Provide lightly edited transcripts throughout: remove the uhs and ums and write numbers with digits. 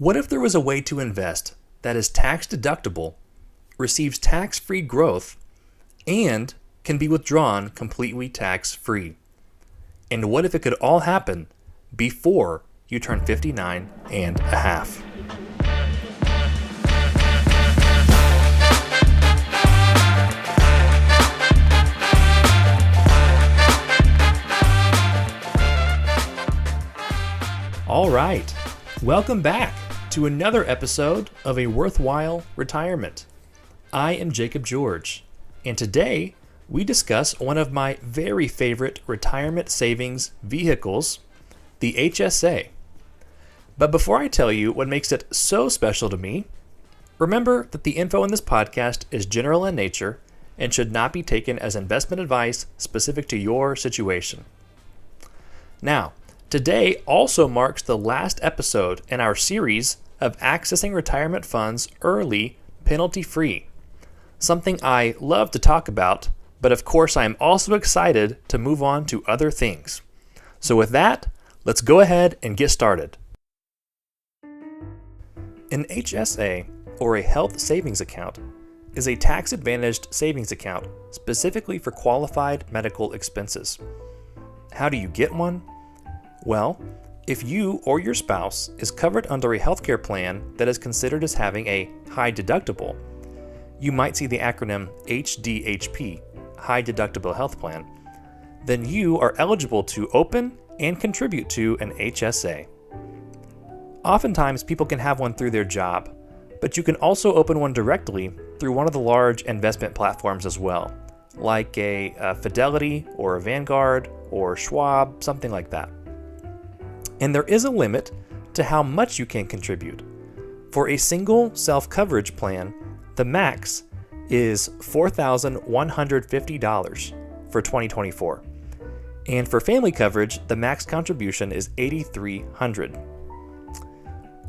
What if there was a way to invest that is tax deductible, receives tax-free growth, and can be withdrawn completely tax-free? And what if it could all happen before you turn 59 and a half? All right, welcome back to another episode of A Worthwhile Retirement. I am Jacob George, and today we discuss one of my very favorite retirement savings vehicles, the HSA. But before I tell you what makes it so special to me, remember that the info in this podcast is general in nature and should not be taken as investment advice specific to your situation. Now, today also marks the last episode in our series of accessing retirement funds early, penalty-free. Something I love to talk about, but of course I am also excited to move on to other things. So with that, let's go ahead and get started. An HSA, or a health savings account, is a tax-advantaged savings account specifically for qualified medical expenses. How do you get one? Well, if you or your spouse is covered under a healthcare plan that is considered as having a high deductible, you might see the acronym HDHP, High Deductible Health Plan, then you are eligible to open and contribute to an HSA. Oftentimes, people can have one through their job, but you can also open one directly through one of the large investment platforms as well, like a Fidelity or a Vanguard or Schwab, something like that. And there is a limit to how much you can contribute. For a single self-coverage plan, the max is $4,150 for 2024. And for family coverage, the max contribution is $8,300.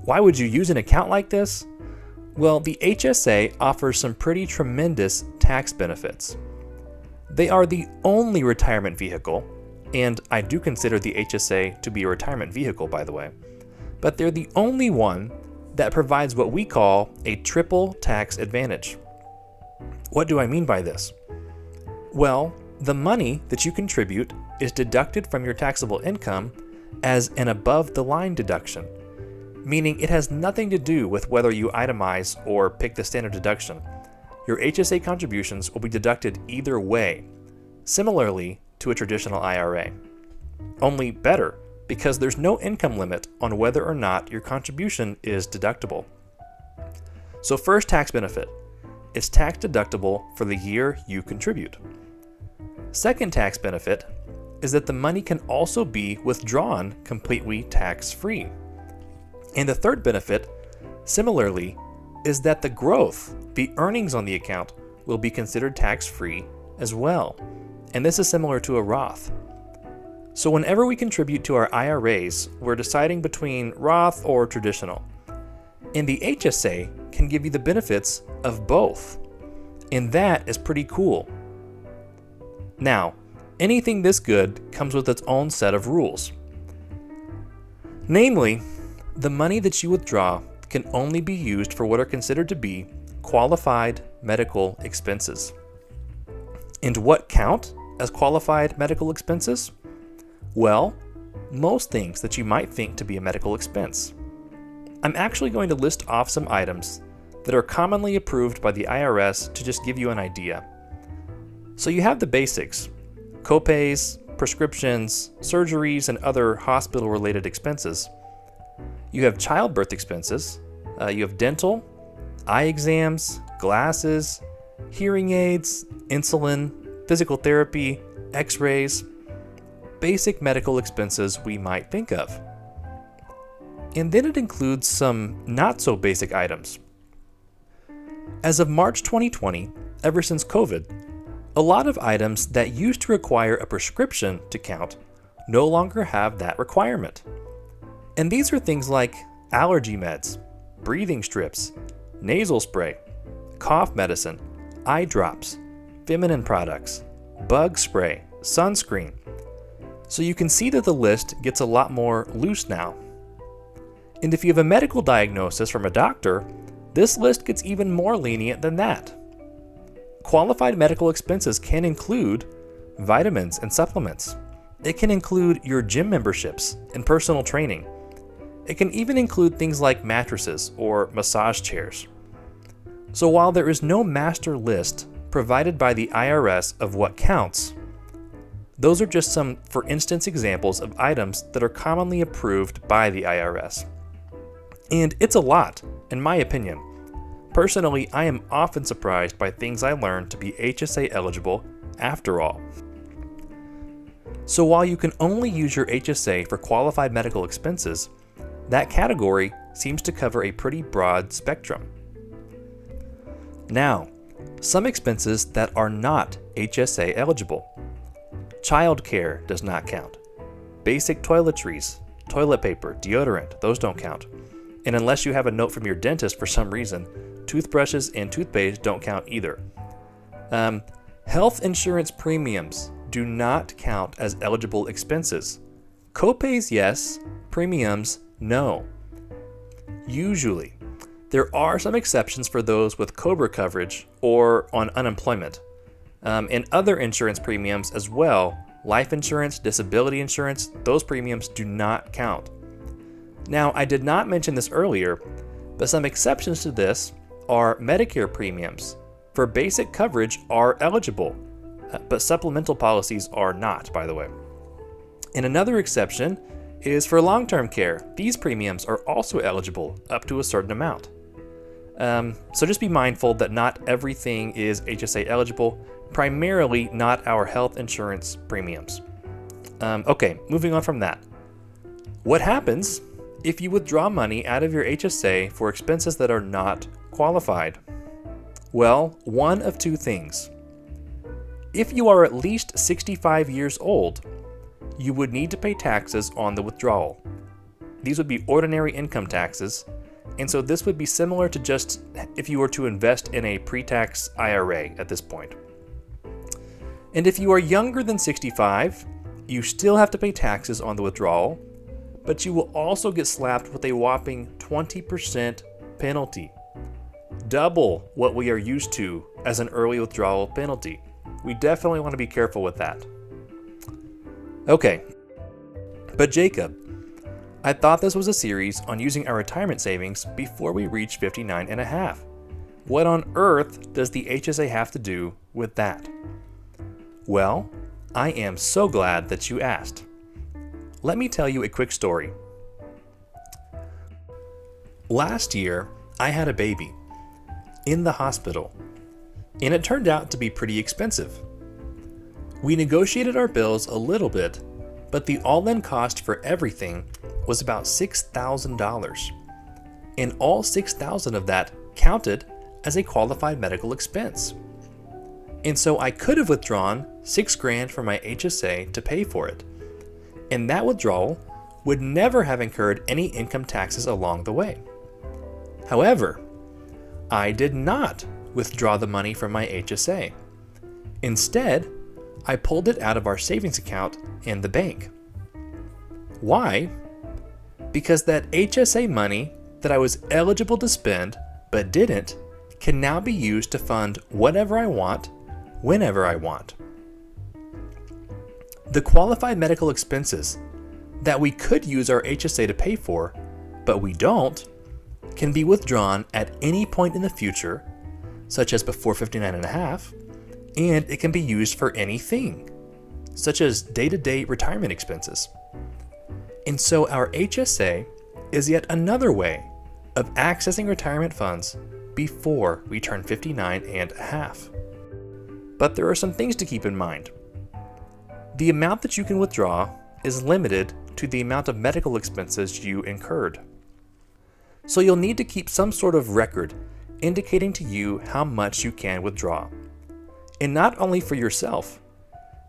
Why would you use an account like this? Well, the HSA offers some pretty tremendous tax benefits. They are the only retirement vehicle, and I do consider the HSA to be a retirement vehicle, by the way, but they're the only one that provides what we call a triple tax advantage. What do I mean by this? Well, the money that you contribute is deducted from your taxable income as an above-the-line deduction, meaning it has nothing to do with whether you itemize or pick the standard deduction. Your HSA contributions will be deducted either way, similarly to a traditional IRA. Only better, because there's no income limit on whether or not your contribution is deductible. So first tax benefit, it's tax deductible for the year you contribute. Second tax benefit is that the money can also be withdrawn completely tax-free. And the third benefit, similarly, is that the growth, the earnings on the account, will be considered tax-free as well. And this is similar to a Roth. So whenever we contribute to our IRAs, we're deciding between Roth or traditional. And the HSA can give you the benefits of both. And that is pretty cool. Now, anything this good comes with its own set of rules. Namely, the money that you withdraw can only be used for what are considered to be qualified medical expenses. And what count as qualified medical expenses? Well, most things that you might think to be a medical expense. I'm actually going to list off some items that are commonly approved by the IRS to just give you an idea. So you have the basics: copays, prescriptions, surgeries, and other hospital-related expenses. You have childbirth expenses. You have dental, eye exams, glasses, hearing aids, insulin, physical therapy, x-rays, basic medical expenses we might think of. And then it includes some not so basic items. As of March 2020, ever since COVID, a lot of items that used to require a prescription to count no longer have that requirement. And these are things like allergy meds, breathing strips, nasal spray, cough medicine, eye drops, feminine products, bug spray, sunscreen. So you can see that the list gets a lot more loose now. And if you have a medical diagnosis from a doctor, this list gets even more lenient than that. Qualified medical expenses can include vitamins and supplements. It can include your gym memberships and personal training. It can even include things like mattresses or massage chairs. So while there is no master list provided by the IRS of what counts, those are just some, for instance, examples of items that are commonly approved by the IRS. And it's a lot, in my opinion. Personally, I am often surprised by things I learned to be HSA eligible after all. So while you can only use your HSA for qualified medical expenses, that category seems to cover a pretty broad spectrum. Now, some expenses that are not HSA eligible. Childcare does not count. Basic toiletries, toilet paper, deodorant, those don't count. And unless you have a note from your dentist for some reason, toothbrushes and toothpaste don't count either. Health insurance premiums do not count as eligible expenses. Copays, yes. Premiums, no. Usually. There are some exceptions for those with COBRA coverage or on unemployment. And other insurance premiums as well, life insurance, disability insurance, those premiums do not count. Now, I did not mention this earlier, but some exceptions to this are Medicare premiums for basic coverage are eligible, but supplemental policies are not, by the way. And another exception is for long-term care. These premiums are also eligible up to a certain amount. So just be mindful that not everything is HSA eligible, primarily not our health insurance premiums. Okay, moving on from that. What happens if you withdraw money out of your HSA for expenses that are not qualified? Well, one of two things. If you are at least 65 years old, you would need to pay taxes on the withdrawal. These would be ordinary income taxes, and so this would be similar to just if you were to invest in a pre-tax IRA at this point. And if you are younger than 65, you still have to pay taxes on the withdrawal, but you will also get slapped with a whopping 20% penalty. Double what we are used to as an early withdrawal penalty. We definitely want to be careful with that. Okay, but Jacob, I thought this was a series on using our retirement savings before we reach 59 and a half. What on earth does the HSA have to do with that? Well, I am so glad that you asked. Let me tell you a quick story. Last year, I had a baby in the hospital, and it turned out to be pretty expensive. We negotiated our bills a little bit, but the all-in cost for everything was about $6,000, and all $6,000 of that counted as a qualified medical expense. And so I could have withdrawn $6,000 from my HSA to pay for it, and that withdrawal would never have incurred any income taxes along the way. However, I did not withdraw the money from my HSA. Instead, I pulled it out of our savings account in the bank. Why? Because that HSA money that I was eligible to spend but didn't can now be used to fund whatever I want, whenever I want. The qualified medical expenses that we could use our HSA to pay for, but we don't, can be withdrawn at any point in the future, such as before 59 and a half, and it can be used for anything, such as day-to-day retirement expenses. And so our HSA is yet another way of accessing retirement funds before we turn 59 and a half. But there are some things to keep in mind. The amount that you can withdraw is limited to the amount of medical expenses you incurred. So you'll need to keep some sort of record indicating to you how much you can withdraw. And not only for yourself,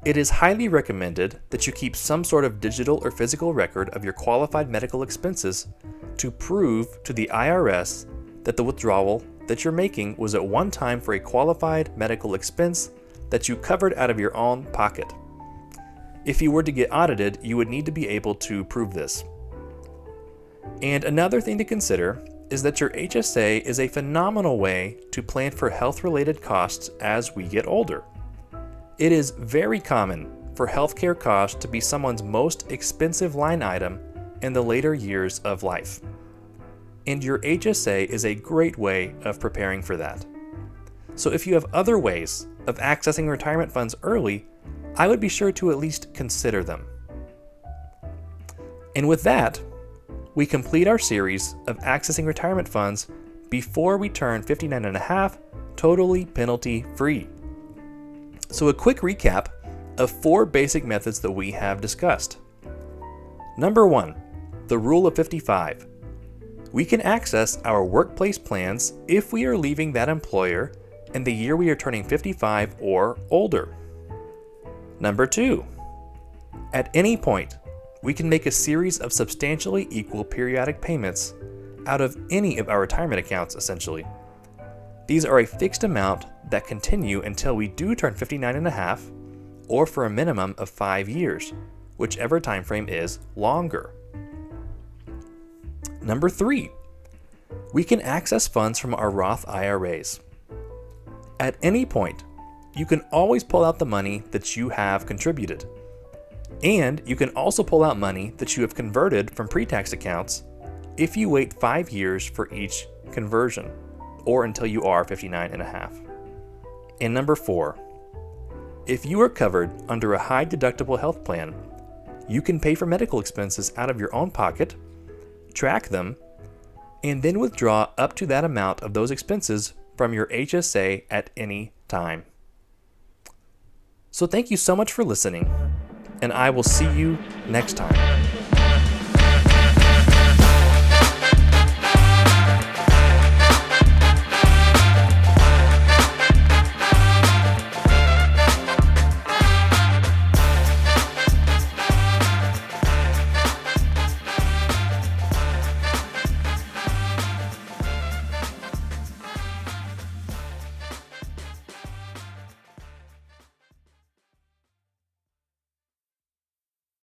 it is highly recommended that you keep some sort of digital or physical record of your qualified medical expenses to prove to the IRS that the withdrawal that you're making was at one time for a qualified medical expense that you covered out of your own pocket. If you were to get audited, you would need to be able to prove this. And another thing to consider is that your HSA is a phenomenal way to plan for health-related costs as we get older. It is very common for healthcare costs to be someone's most expensive line item in the later years of life. And your HSA is a great way of preparing for that. So if you have other ways of accessing retirement funds early, I would be sure to at least consider them. And with that, we complete our series of accessing retirement funds before we turn 59 and a half, totally penalty-free. So a quick recap of 4 basic methods that we have discussed. Number 1, the rule of 55. We can access our workplace plans if we are leaving that employer in the year we are turning 55 or older. Number 2, at any point, we can make a series of substantially equal periodic payments out of any of our retirement accounts, essentially. These are a fixed amount that continue until we do turn 59 and a half, or for a minimum of 5 years, whichever time frame is longer. Number 3, we can access funds from our Roth IRAs. At any point, you can always pull out the money that you have contributed. And you can also pull out money that you have converted from pre-tax accounts if you wait 5 years for each conversion, or until you are 59 and a half. And number 4, if you are covered under a high deductible health plan, you can pay for medical expenses out of your own pocket, track them, and then withdraw up to that amount of those expenses from your HSA at any time. So thank you so much for listening, and I will see you next time.